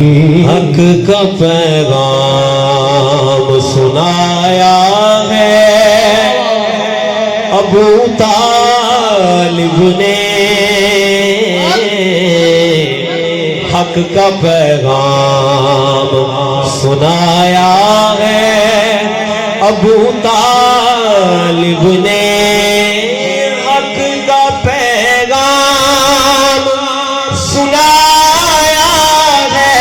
حق کا پیغام سنایا ہے ابو طالب نے، حق کا پیغام سنایا ہے ابو طالب نے، حق کا پیغام سنایا ہے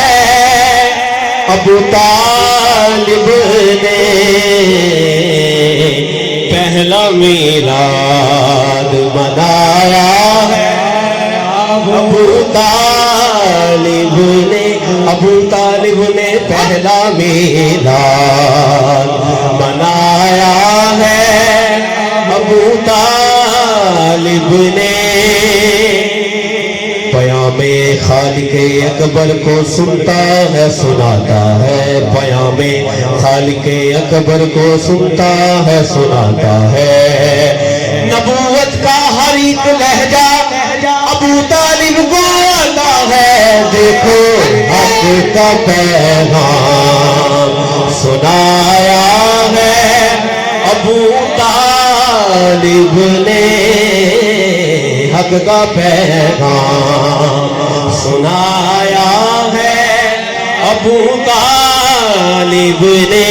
ابو طالب نے، پہلا میلاد منایا ہے ابو طالب نے، ابو طالب نے پہلا میلاد منایا ہے ابو طالب نے، پیام خالق اکبر کو سنتا ہے سناتا ہے، پیام خالق اکبر کو سنتا ہے سناتا ہے، نبوت کا ہر ایک لہجہ ابو طالب کو آتا ہے، دیکھو حق کا پیغام سنایا ہے ابو طالب نے، حق کا پیغام سنایا ہے ابو طالب نے،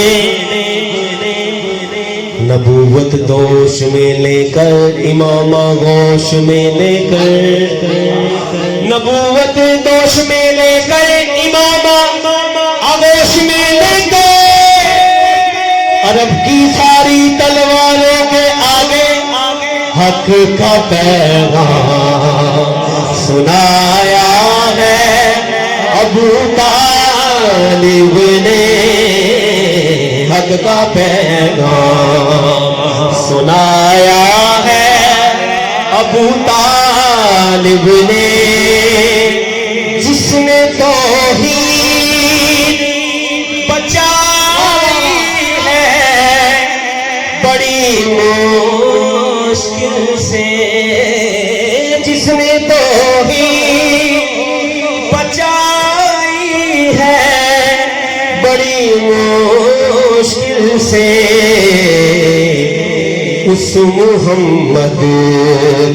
نبوت دوش میں لے کر امام آغوش میں لے کر، نبوت دوش میں لے کر امام آغوش میں لے کر، عرب کی ساری تلواروں کے آگے حق کا پیغام سنایا ہے ابو طالب نے، حق کا پیغام سنایا ہے ابو طالب نے، جس نے توحید بچائی ہے بڑی مشکل سے، جس نے توحید بچائی ہے بڑی مشکل سے، اس محمد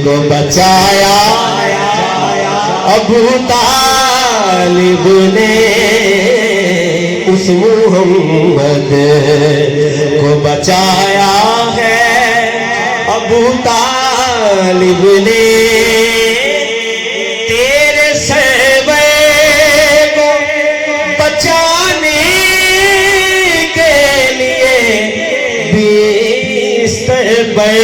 کو بچایا ابو طالب نے، اس محمد کو بچایا ہے ابو طالب نے، تیرے صحابہ کو بچانے کے لیے بستر پر